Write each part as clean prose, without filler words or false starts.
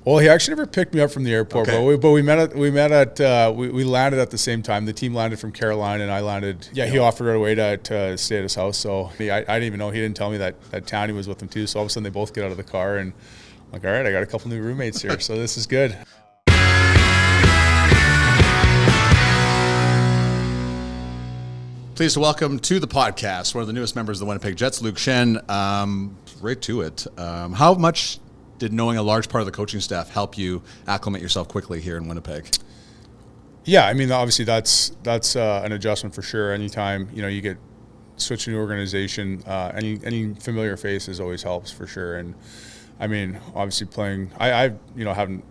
Well, he actually never picked me up from the airport, Okay. but we landed at the same time. The team landed from Carolina, and I landed. Yeah, he offered right away to stay at his house. So I didn't even know. He didn't tell me that Townie was with him too. So all of a sudden they both get out of the car, and I'm like, all right, I got a couple new roommates here, so this is good. Pleased to welcome to the podcast one of the newest members of the Winnipeg Jets, Luke Schenn. Right to it. How much did knowing a large part of the coaching staff help you acclimate yourself quickly here in Winnipeg? Yeah, I mean, obviously that's an adjustment for sure. Anytime you get switch to a new organization, any familiar faces always helps for sure. And I mean, obviously playing, I haven't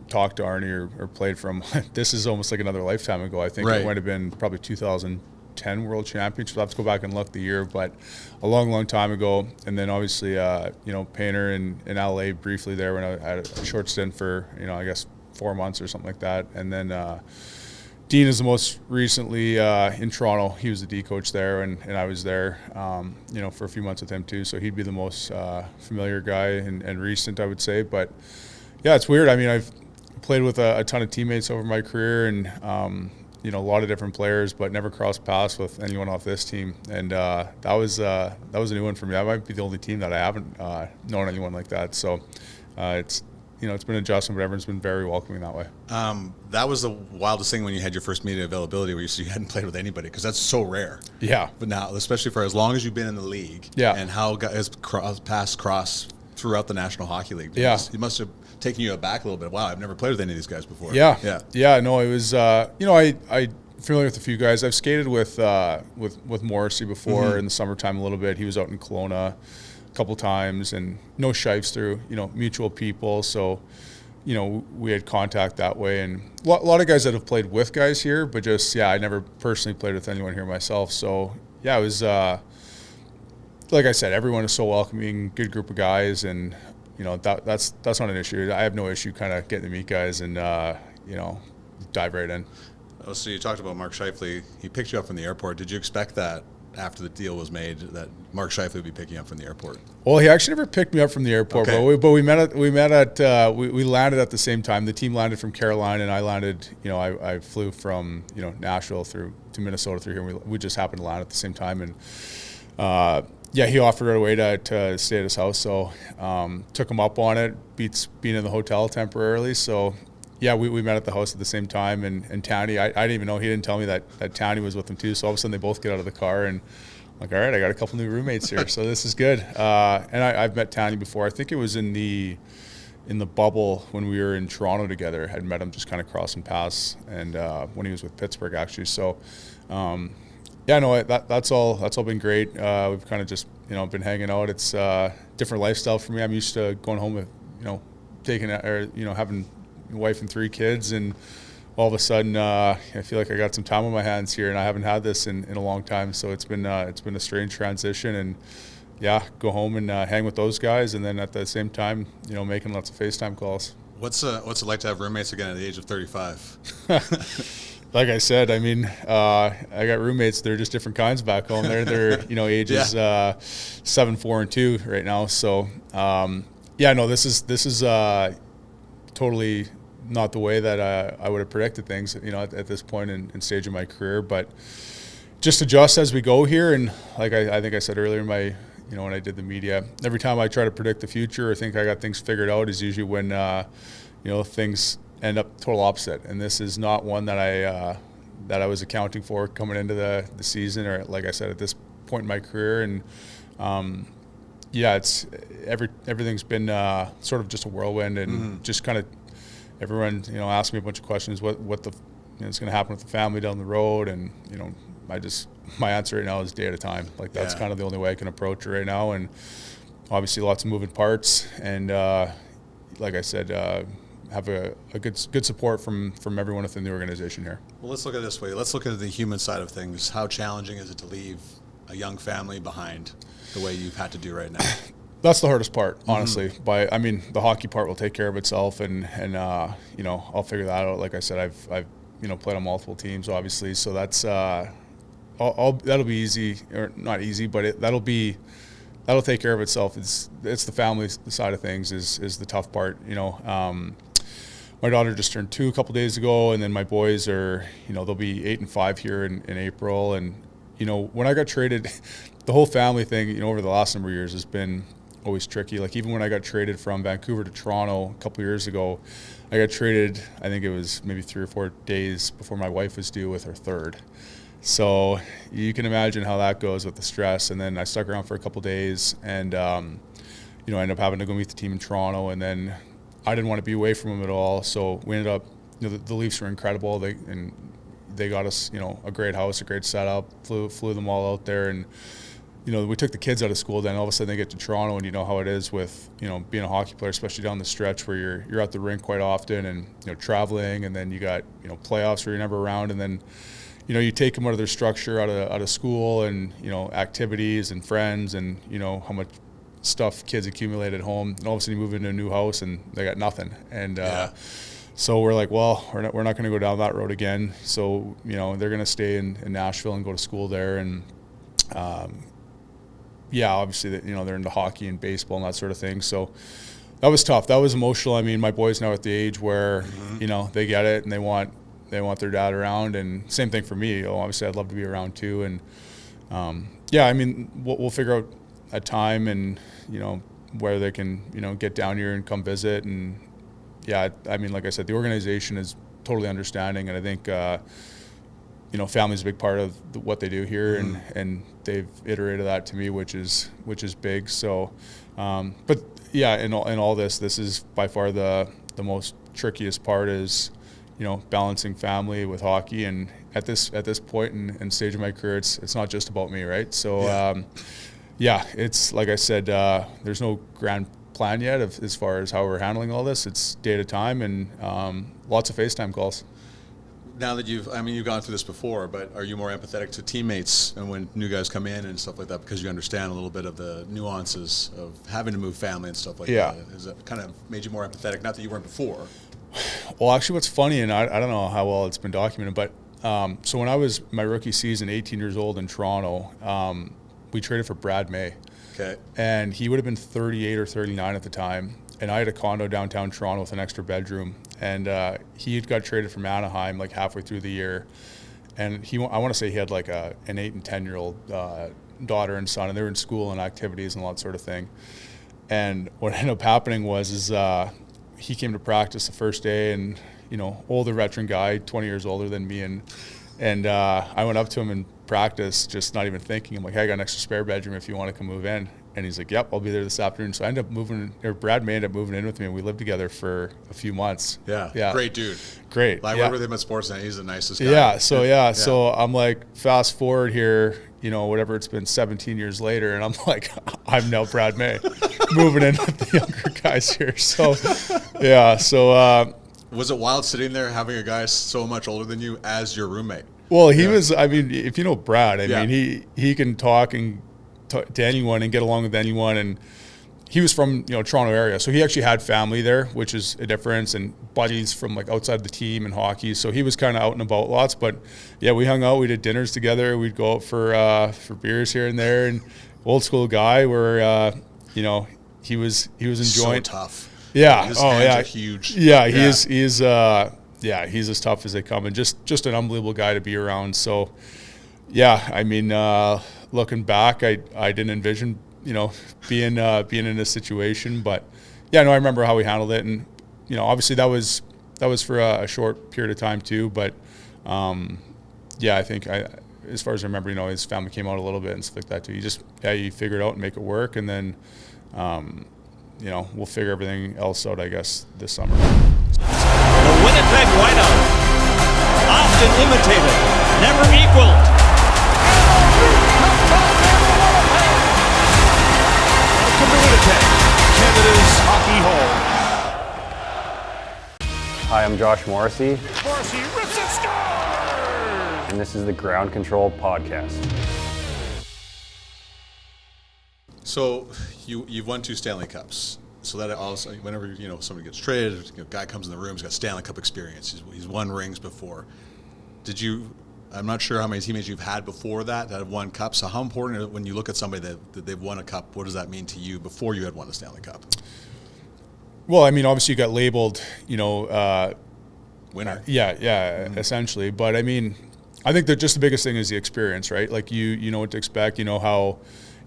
talked to Arnie or played from. This is almost like another lifetime ago. I think Right. It might have been probably 2010 World Championship. I'll have to go back and look the year, but a long time ago. And then obviously, Painter in LA briefly there when I had a short stint for, I guess 4 months or something like that. And then Dean is the most recently in Toronto. He was the D coach there, and I was there, for a few months with him too. So he'd be the most familiar guy and recent, I would say. But yeah, it's weird. I mean, I've played with a ton of teammates over my career, and a lot of different players, but never crossed paths with anyone off this team. And that was a new one for me. That might be the only team that I haven't known anyone like that. So it's been an adjustment, but everyone's been very welcoming that way. That was the wildest thing when you had your first media availability where you hadn't played with anybody, because that's so rare. Yeah. But now, especially for as long as you've been in the league, Yeah. and how guys cross throughout the National Hockey League. Yeah. It must have taken you aback a little bit. Wow, I've never played with any of these guys before. Yeah. No, it was. I familiar with a few guys. I've skated with Morrissey before in the summertime a little bit. He was out in Kelowna a couple times, and no shifes through mutual people. So we had contact that way, and a lot of guys that have played with guys here, but just I never personally played with anyone here myself. So yeah, it was. Like I said, everyone is so welcoming, good group of guys, and that's not an issue. I have no issue kind of getting to meet guys and dive right in. Oh, so you talked about Mark Scheifele. He picked you up from the airport. Did you expect that after the deal was made that Mark Scheifele would be picking you up from the airport? Well, he actually never picked me up from the airport, Okay. but we landed at the same time. The team landed from Carolina, and I landed. I flew from Nashville to Minnesota through here. We just happened to land at the same time, and. He offered right away to stay at his house, so took him up on it. Beats being in the hotel temporarily, so we met at the house at the same time. And Townie, I didn't even know. He didn't tell me that Townie was with him too. So all of a sudden they both get out of the car, and I'm like, all right, I got a couple new roommates here, so this is good. And I've met Townie before. I think it was in the bubble when we were in Toronto together. I'd met him just kind of crossing paths, and when he was with Pittsburgh actually. So. That's all been great. We've kind of just, been hanging out. It's different lifestyle for me. I'm used to going home with, having a wife and 3 kids, and all of a sudden I feel like I got some time on my hands here, and I haven't had this in a long time. So it's been a strange transition, and go home and hang with those guys, and then at the same time, making lots of FaceTime calls. What's it like to have roommates again at the age of 35? Like I said, I mean, I got roommates. They're just different kinds back home. They're ages 7, 4, and 2 right now. So this is totally not the way that I would have predicted things. At this point in stage of my career, but just adjust as we go here. And like I think I said earlier in my when I did the media, every time I try to predict the future or think I got things figured out is usually when things end up total opposite, and this is not one that I was accounting for coming into the season, or like I said, at this point in my career. And it's everything's been sort of just a whirlwind, and just kind of everyone asked me a bunch of questions. What the it's going to happen with the family down the road, and my answer right now is day at a time. Like that's kind of the only way I can approach it right now, and obviously lots of moving parts, and like I said. Have a good support from everyone within the organization here. Well, let's look at it this way. Let's look at the human side of things. How challenging is it to leave a young family behind the way you've had to do right now? That's the hardest part, honestly. But I mean, the hockey part will take care of itself, and I'll figure that out. Like I said, I've played on multiple teams, obviously, so that's that'll be easy, or not easy, but that'll be that'll take care of itself. It's the family side of things is the tough part. My daughter just turned 2 a couple days ago, and then my boys are, they'll be 8 and 5 here in April. And, when I got traded, the whole family thing, over the last number of years has been always tricky. Like even when I got traded from Vancouver to Toronto a couple of years ago, I got traded, I think it was maybe 3 or 4 days before my wife was due with her third. So you can imagine how that goes with the stress. And then I stuck around for a couple of days and, ended up having to go meet the team in Toronto, and then I didn't want to be away from them at all. So we ended up, the Leafs were incredible. They got us, a great house, a great setup, flew them all out there. And, we took the kids out of school, then all of a sudden they get to Toronto, and you know how it is with, being a hockey player, especially down the stretch where you're at the rink quite often and, traveling, and then you got, playoffs where you're never around, and then, you take them out of their structure, out of school and, activities and friends and, how much stuff kids accumulate at home, and all of a sudden you move into a new house and they got nothing. And so we're like, well, we're not going to go down that road again. So, they're going to stay in Nashville and go to school there. And, obviously, they're into hockey and baseball and that sort of thing. So that was tough. That was emotional. I mean, my boys now at the age where, they get it and they want their dad around, and same thing for me. Obviously, I'd love to be around too. And we'll figure out a time and where they can get down here and come visit. And like I said, the organization is totally understanding, and I think family's a big part of what they do here, and they've iterated that to me, which is big. So, in all this is by far the most trickiest part is balancing family with hockey. And at this point and stage of my career, it's not just about me, right? So it's like I said, there's no grand plan yet as far as how we're handling all this. It's day at a time, and lots of FaceTime calls. Now that you've gone through this before, but are you more empathetic to teammates and when new guys come in and stuff like that, because you understand a little bit of the nuances of having to move family and stuff like that? Has that kind of made you more empathetic? Not that you weren't before. Well, actually, what's funny, and I don't know how well it's been documented, but so when I was my rookie season, 18 years old in Toronto, we traded for Brad May. Okay. And he would have been 38 or 39 at the time. And I had a condo downtown Toronto with an extra bedroom. And he had got traded from Anaheim like halfway through the year. And I want to say he had like an 8 and 10-year-old daughter and son, and they were in school and activities and all that sort of thing. And what ended up happening was he came to practice the first day, and older veteran guy, 20 years older than me, and I went up to him in practice, just not even thinking. I'm like, hey, I got an extra spare bedroom if you want to come move in. And he's like, yep, I'll be there this afternoon. So I ended up Brad May ended up moving in with me, and we lived together for a few months. Yeah. Great dude. Great. I work with him at Sportsnet. He's the nicest guy. Yeah. So I'm like, fast forward here, whatever, it's been 17 years later, and I'm like, I'm now Brad May moving in with the younger guys here. So, was it wild sitting there having a guy so much older than you as your roommate? Well, he was, if you know Brad, he can talk to anyone and get along with anyone. And he was from, Toronto area. So he actually had family there, which is a difference, and buddies from like outside the team and hockey. So he was kind of out and about lots, but we hung out, we did dinners together. We'd go out for beers here and there, and old school guy where, he was enjoying. So tough. Yeah. His hands are huge. Yeah. He's as tough as they come, and just an unbelievable guy to be around. So, looking back, I didn't envision, being in this situation, but I remember how we handled it, and obviously that was for a short period of time too. But I think as far as I remember, his family came out a little bit and stuff like that too. You figure it out and make it work, and then we'll figure everything else out, I guess, this summer. The Winnipeg whiteout, often imitated, never equaled. Welcome to Winnipeg, Canada's hockey home. Hi, I'm Josh Morrissey, Morrissey rips and scores! and this is the Ground Control Podcast. So you've won 2 Stanley Cups. So that also, whenever somebody gets traded, a guy comes in the room, he's got Stanley Cup experience. He's won rings before. Did you I'm not sure how many teammates you've had before that have won cups. So how important, when you look at somebody that they've won a cup, what does that mean to you before you had won a Stanley Cup? Well, I mean, obviously you got labeled, Winner. Yeah, essentially. But I mean, I think that just the biggest thing is the experience, right? Like you know what to expect, you know how,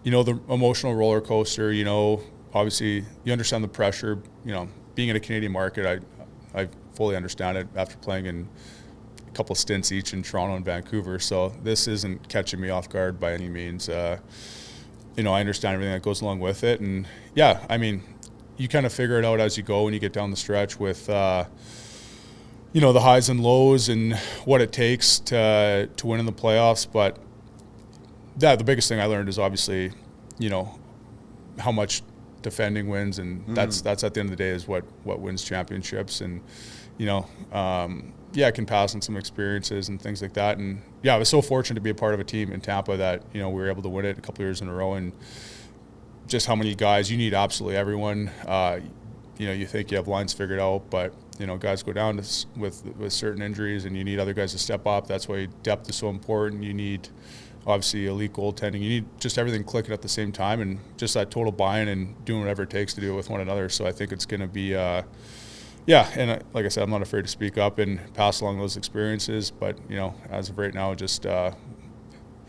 the emotional roller coaster, obviously you understand the pressure, being in a Canadian market, I fully understand it after playing in a couple stints each in Toronto and Vancouver. So this isn't catching me off guard by any means. I understand everything that goes along with it. And yeah, I mean, you kind of figure it out as you go when you get down the stretch with, the highs and lows and what it takes to win in the playoffs. But the biggest thing I learned is obviously, how much defending wins, and that's at the end of the day is what wins championships. And I can pass on some experiences and things like that. And yeah, I was so fortunate to be a part of a team in Tampa that we were able to win it a couple years in a row. And just how many guys, you need absolutely everyone. You think you have lines figured out, but guys go down with certain injuries, and you need other guys to step up. That's why depth is so important. You need obviously elite goaltending. You need just everything clicking at the same time, and just that total buy-in and doing whatever it takes to do it with one another. So I think it's going to be, and like I said, I'm not afraid to speak up and pass along those experiences. But as of right now, just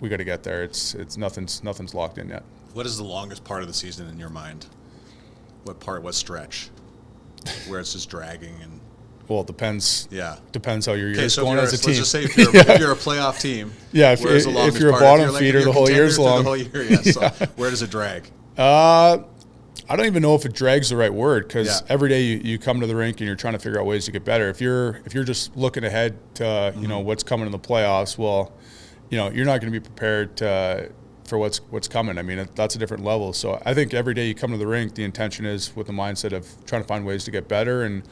we got to get there. It's nothing's locked in yet. What is the longest part of the season in your mind? What stretch? Where it's just dragging and. Well, it depends. Yeah. Depends how your year's going as a team. Let's just say if you're a playoff team. Yeah, if you're a bottom feeder, the whole year's long. The whole year, yeah. So where does it drag? I don't even know if it drags the right word, because every day you come to the rink and you're trying to figure out ways to get better. If you're just looking ahead to what's coming in the playoffs, well, you're not going to be prepared for what's coming. I mean, that's a different level. So I think every day you come to the rink, the intention is with the mindset of trying to find ways to get better, and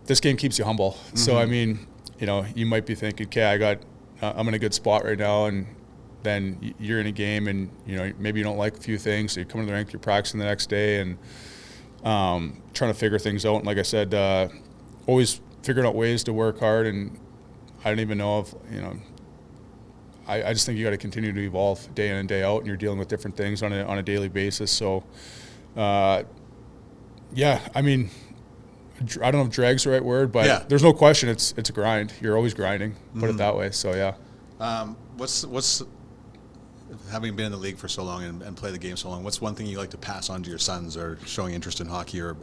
this game keeps you humble. So I mean, you might be thinking, okay, I'm in a good spot right now, and then you're in a game, and maybe you don't like a few things, so you come to the rink, you're practicing the next day, and trying to figure things out. And like I said, always figuring out ways to work hard, and I don't even know if I just think you got to continue to evolve day in and day out, and you're dealing with different things on a daily basis. So I mean, I don't know if drag's the right word, but there's no question it's a grind. You're always grinding, put it that way. So yeah. What's having been in the league for so long and play the game so long, what's one thing you like to pass on to your sons, or showing interest in hockey, or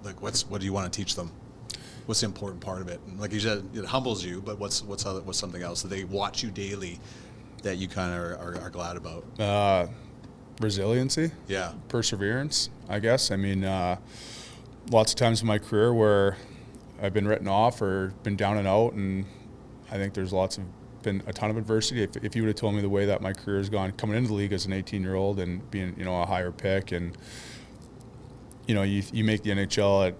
like what do you want to teach them? What's the important part of it? And like you said, it humbles you, but what's something else that they watch you daily that you kind of are glad about? Resiliency. Yeah. Perseverance, I guess. I mean, lots of times in my career where I've been written off or been down and out, and I think there's been a ton of adversity. If you would have told me the way that my career has gone coming into the league as an 18-year-old and being a higher pick, and you make the NHL at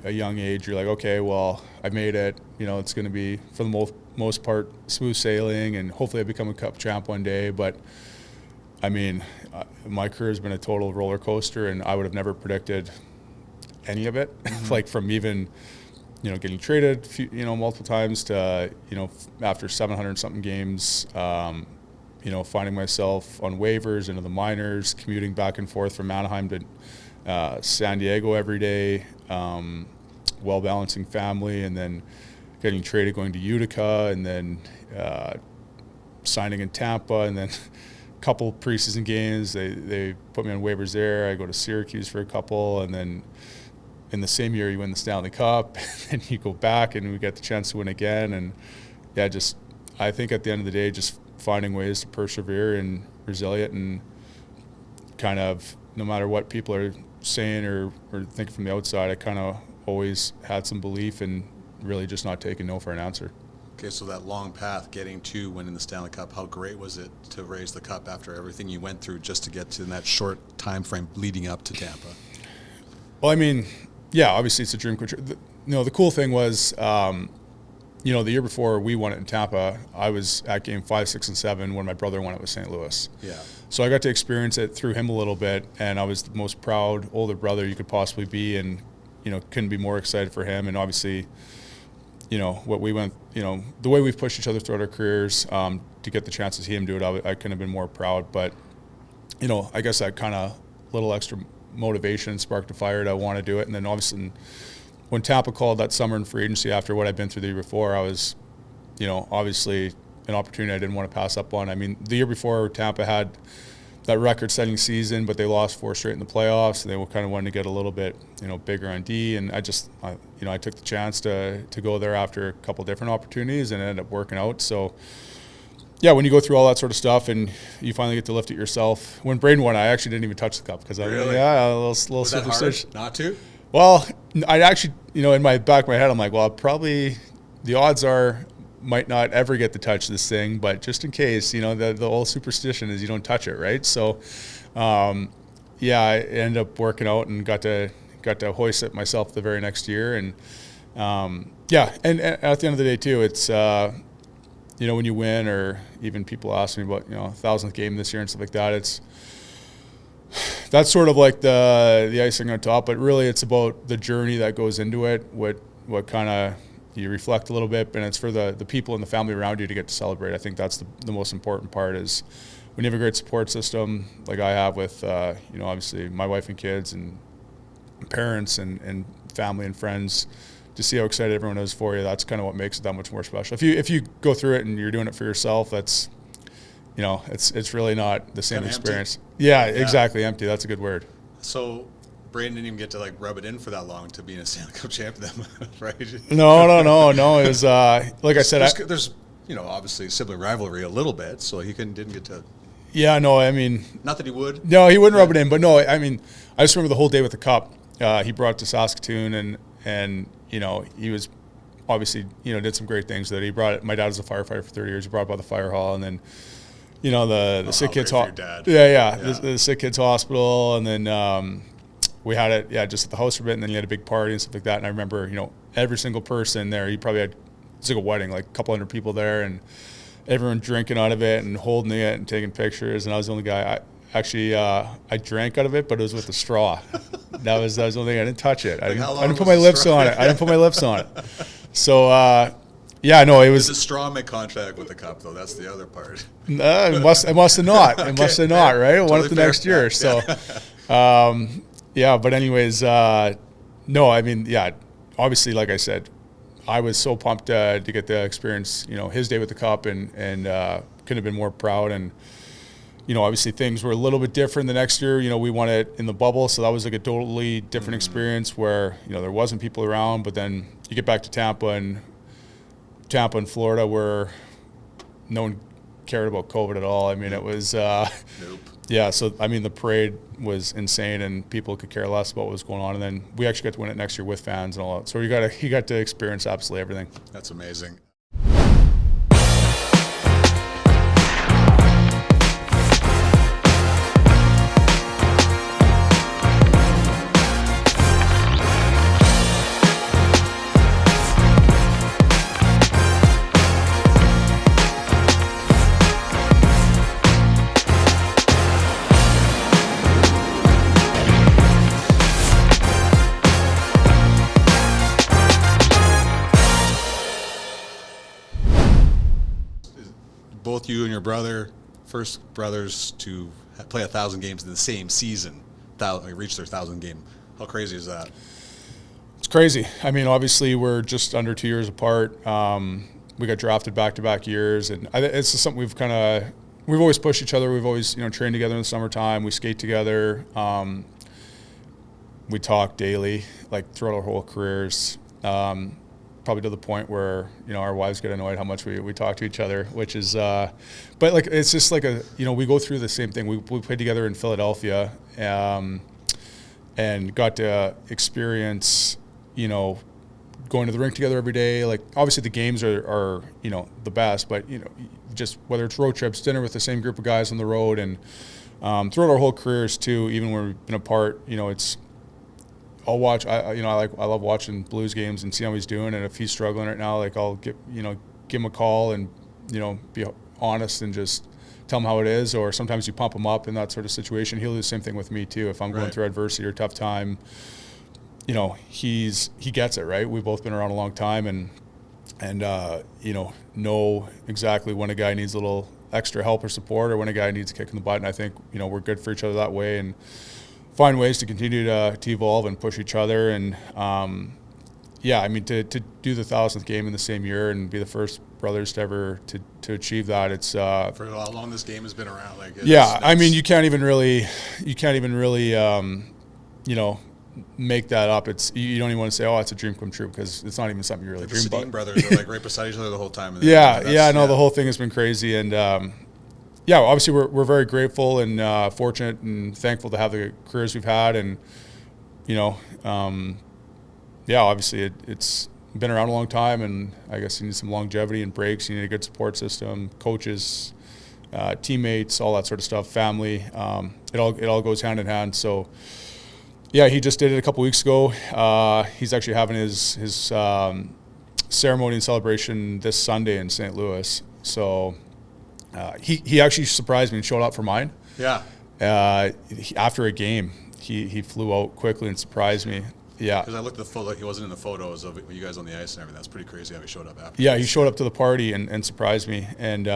a young age, you're like, okay, well, I made it. It's going to be for the most part smooth sailing, and hopefully I become a Cup champ one day. But I mean, my career has been a total roller coaster, and I would have never predicted any of it. Like from even getting traded multiple times to after 700 something games, finding myself on waivers into the minors, commuting back and forth from Anaheim to San Diego every day, while balancing family, and then getting traded, going to Utica, and then signing in Tampa, and then a couple preseason games. They put me on waivers there. I go to Syracuse for a couple, and then in the same year you win the Stanley Cup, and you go back and we get the chance to win again. And I think at the end of the day, just finding ways to persevere and resilient, and kind of no matter what people are saying or thinking from the outside, I kind of always had some belief in really just not taking no for an answer. Okay, so that long path getting to winning the Stanley Cup, how great was it to raise the cup after everything you went through just to get to that short time frame leading up to Tampa? Well, I mean, yeah, obviously it's a dream come true. The cool thing was, the year before we won it in Tampa, I was at game 5, 6, and 7 when my brother won it with St. Louis. Yeah. So I got to experience it through him a little bit, and I was the most proud older brother you could possibly be, and couldn't be more excited for him. And obviously, what we went, the way we've pushed each other throughout our careers, to get the chance to see him do it, I couldn't have been more proud. But, I guess that kind of little extra motivation sparked a fire to want to do it. And then obviously when Tampa called that summer in free agency after what I'd been through the year before, I was, obviously an opportunity I didn't want to pass up on. I mean, the year before Tampa had that record-setting season, but they lost 4 straight in the playoffs, and they kind of wanted to get a little bit, bigger on D. And I took the chance to go there after a couple different opportunities, and it ended up working out. So, yeah, when you go through all that sort of stuff and you finally get to lift it yourself. When Braden won, I actually didn't even touch the cup because a little Was that hard not to? Well, I actually, in my back of my head, I'm like, well, probably the odds are might not ever get to touch this thing, but just in case, the old superstition is you don't touch it, right? So, I ended up working out and got to hoist it myself the very next year, and and at the end of the day too, it's when you win, or even people ask me about 1,000th game this year and stuff like that, that's sort of like the icing on top, but really it's about the journey that goes into it, what kind of you reflect a little bit, and it's for the people and the family around you to get to celebrate. I think that's the most important part, is when you have a great support system like I have with, obviously my wife and kids and parents and family and friends, to see how excited everyone is for you. That's kind of what makes it that much more special. If you go through it and you're doing it for yourself, that's, it's really not the same experience. Yeah, exactly. Empty. That's a good word. So Braden didn't even get to rub it in for that long to being a Stanley Cup champion, right? No. It was like I said. There's obviously sibling rivalry a little bit, so he didn't get to. Yeah, no, I mean. Not that he would. No, he wouldn't rub it in, but no, I mean, I just remember the whole day with the cup. He brought it to Saskatoon, and he was obviously did some great things. That he brought it. My dad was a firefighter for 30 years. He brought it by the fire hall, and then. The sick kids hospital. The sick kids hospital, and then we had it just at the house for a bit, and then he had a big party and stuff like that. And I remember every single person there. He probably had, it's like a wedding, like a couple hundred people there, and everyone drinking out of it and holding it and taking pictures. And I was the only guy. I drank out of it, but it was with a straw. that was the only thing. I didn't touch it. I didn't put my lips on it. I didn't put my lips on it. So. It was. Did the straw make contact with the cup, though? That's the other part. It must have not. It must have not, right? It won it the next year. So, but anyways, no, I mean, obviously, like I said, I was so pumped to get to experience, his day with the cup, and couldn't have been more proud. And, obviously things were a little bit different the next year. We won it in the bubble, so that was like a totally different experience where, there wasn't people around, but then you get back to Tampa and Florida, where no one cared about COVID at all. I mean, it was nope. Yeah, so I mean, the parade was insane, and people could care less about what was going on. And then we actually got to win it next year with fans and all that. So he got to experience absolutely everything. That's amazing. Both you and your brother, first brothers to play 1,000 games in the same season, reach their 1,000 game. How crazy is that? It's crazy. I mean, obviously we're just under 2 years apart. We got drafted back-to-back years, and it's just something we've always pushed each other. We've always trained together in the summertime. We skate together. We talk daily, like throughout our whole careers. Probably to the point where our wives get annoyed how much we talk to each other, which is but like it's just like we go through the same thing. We played together in Philadelphia, and got to experience going to the rink together every day. Like obviously the games are the best, but just whether it's road trips, dinner with the same group of guys on the road, and throughout our whole careers too, even when we've been apart, it's. I'll watch. I love watching Blues games and see how he's doing. And if he's struggling right now, like I'll give him a call and be honest and just tell him how it is. Or sometimes you pump him up in that sort of situation. He'll do the same thing with me too. If I'm going through adversity or tough time, he gets it, right. We've both been around a long time, and and know exactly when a guy needs a little extra help or support, or when a guy needs a kick in the butt. And I think we're good for each other that way, and find ways to continue to evolve and push each other. And to do the 1,000th game in the same year and be the first brothers to ever to achieve that, it's for how long this game has been around. You can't even really make that up. It's you don't even want to say, oh, it's a dream come true, because it's not even something you really dream about. The brothers are like right beside each other the whole time. The whole thing has been crazy, and obviously we're very grateful and fortunate and thankful to have the careers we've had, and obviously it's been around a long time, and I guess you need some longevity and breaks. You need a good support system, coaches, teammates, all that sort of stuff, family. It all goes hand in hand. So. Yeah, he just did it a couple weeks ago. He's actually having his ceremony and celebration this Sunday in St. Louis. So he actually surprised me and showed up for mine. Yeah. After a game, he flew out quickly and surprised me. Yeah. Because I looked at the photo, he wasn't in the photos of you guys on the ice and everything. That's pretty crazy how he showed up after. Yeah, he showed up to the party and surprised me. And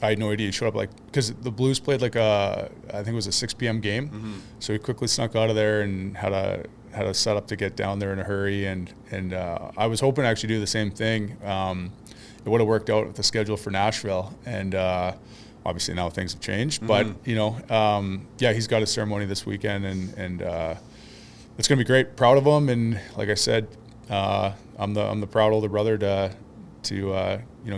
I had no idea. He showed up because the Blues played I think it was a 6 p.m. game. Mm-hmm. So he quickly snuck out of there and had a set up to get down there in a hurry. And I was hoping to actually do the same thing. It would have worked out with the schedule for Nashville. And obviously now things have changed. Mm-hmm. But, he's got a ceremony this weekend, and it's going to be great. Proud of him. And like I said, I'm the proud older brother to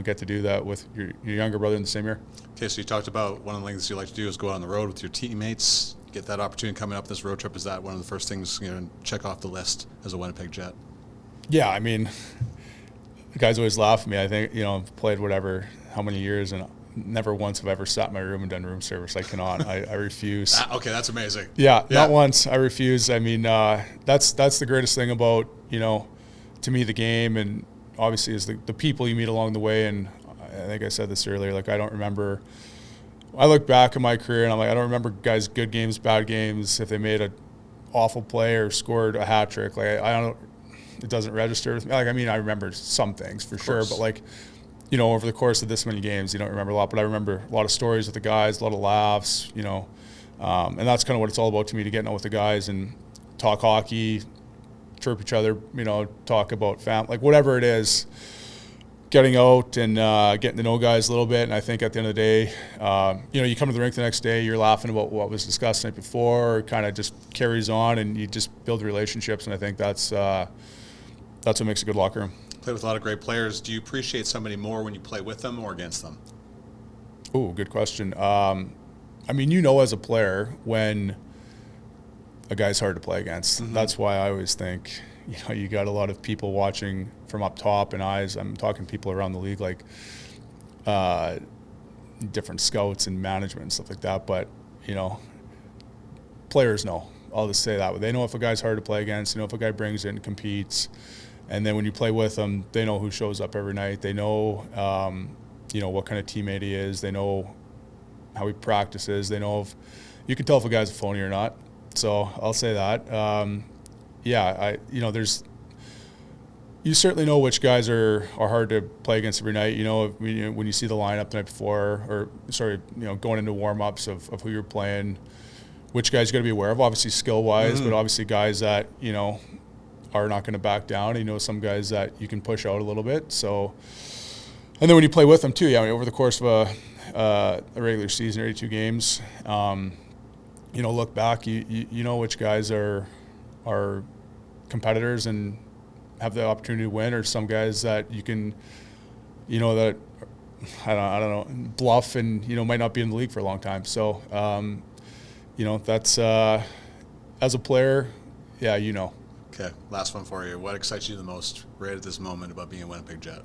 get to do that with your younger brother in the same year. Okay, so you talked about one of the things you like to do is go out on the road with your teammates, get that opportunity coming up this road trip. Is that one of the first things check off the list as a Winnipeg Jet? Yeah, I mean, the guys always laugh at me. I think, I've played how many years, and never once have I ever sat in my room and done room service. I cannot. I refuse. Okay, that's amazing. Yeah, not once. I refuse. I mean, that's the greatest thing about, to me, the game, and obviously is the people you meet along the way. And I think I said this earlier, I look back at my career and I'm like, I don't remember guys' good games, bad games, if they made an awful play or scored a hat trick. It doesn't register with me. I remember some things for sure, but over the course of this many games, you don't remember a lot. But I remember a lot of stories with the guys, a lot of laughs, and that's kind of what it's all about to me, to get out with the guys and talk hockey, chirp each other, talk about family, whatever it is, getting out and getting to know guys a little bit. And I think at the end of the day, you come to the rink the next day, you're laughing about what was discussed the night before, kind of just carries on, and you just build relationships. And I think that's what makes a good locker room. Played with a lot of great players. Do you appreciate somebody more when you play with them or against them? Oh, good question. As a player, when a guy's hard to play against. Mm-hmm. That's why I always think, you got a lot of people watching from up top and eyes. I'm talking people around the league, different scouts and management and stuff like that. But, players know. I'll just say that. They know if a guy's hard to play against, if a guy brings it and competes. And then when you play with them, they know who shows up every night. They know, what kind of teammate he is. They know how he practices. They know if you can tell if a guy's a phony or not. So I'll say that. You certainly know which guys are hard to play against every night. When you see the lineup the night before, going into warm-ups of who you're playing, which guys you got to be aware of, obviously skill-wise, but obviously guys that, are not going to back down. Some guys that you can push out a little bit. So, and then when you play with them too, over the course of a regular season, 82 games, look back, you know which guys are competitors and have the opportunity to win, or some guys that you can, that I don't know, bluff and might not be in the league for a long time. So, that's as a player, Okay, last one for you. What excites you the most right at this moment about being a Winnipeg Jet?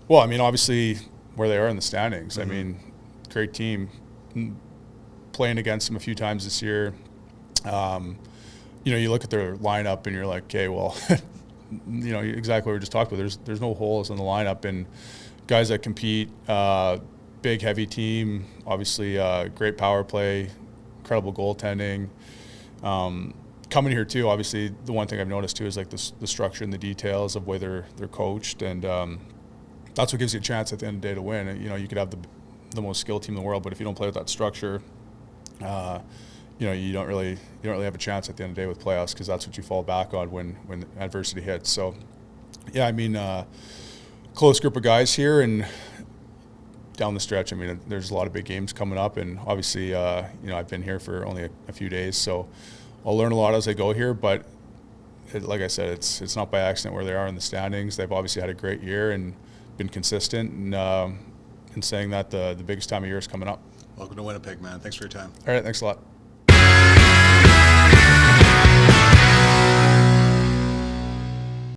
Well, obviously where they are in the standings. Mm-hmm. Great team. Playing against them a few times this year. You look at their lineup and you're like, okay, well, exactly what we just talked about. There's no holes in the lineup, and guys that compete. Big, heavy team. Obviously, great power play, incredible goaltending. coming here too, obviously the one thing I've noticed too is like the structure and the details of where they're coached, and that's what gives you a chance at the end of the day to win. You know, you could have the most skilled team in the world, but if you don't play with that structure, you know, you don't really have a chance at the end of the day with playoffs, because that's what you fall back on when adversity hits. So, yeah, I mean, close group of guys here, and down the stretch, I mean, there's a lot of big games coming up, and obviously, you know, I've been here for only a few days, so I'll learn a lot as I go here. But like I said, it's not by accident where they are in the standings. They've obviously had a great year and been consistent, and saying that the biggest time of year is coming up. Welcome to Winnipeg, man. Thanks for your time. All right, thanks a lot.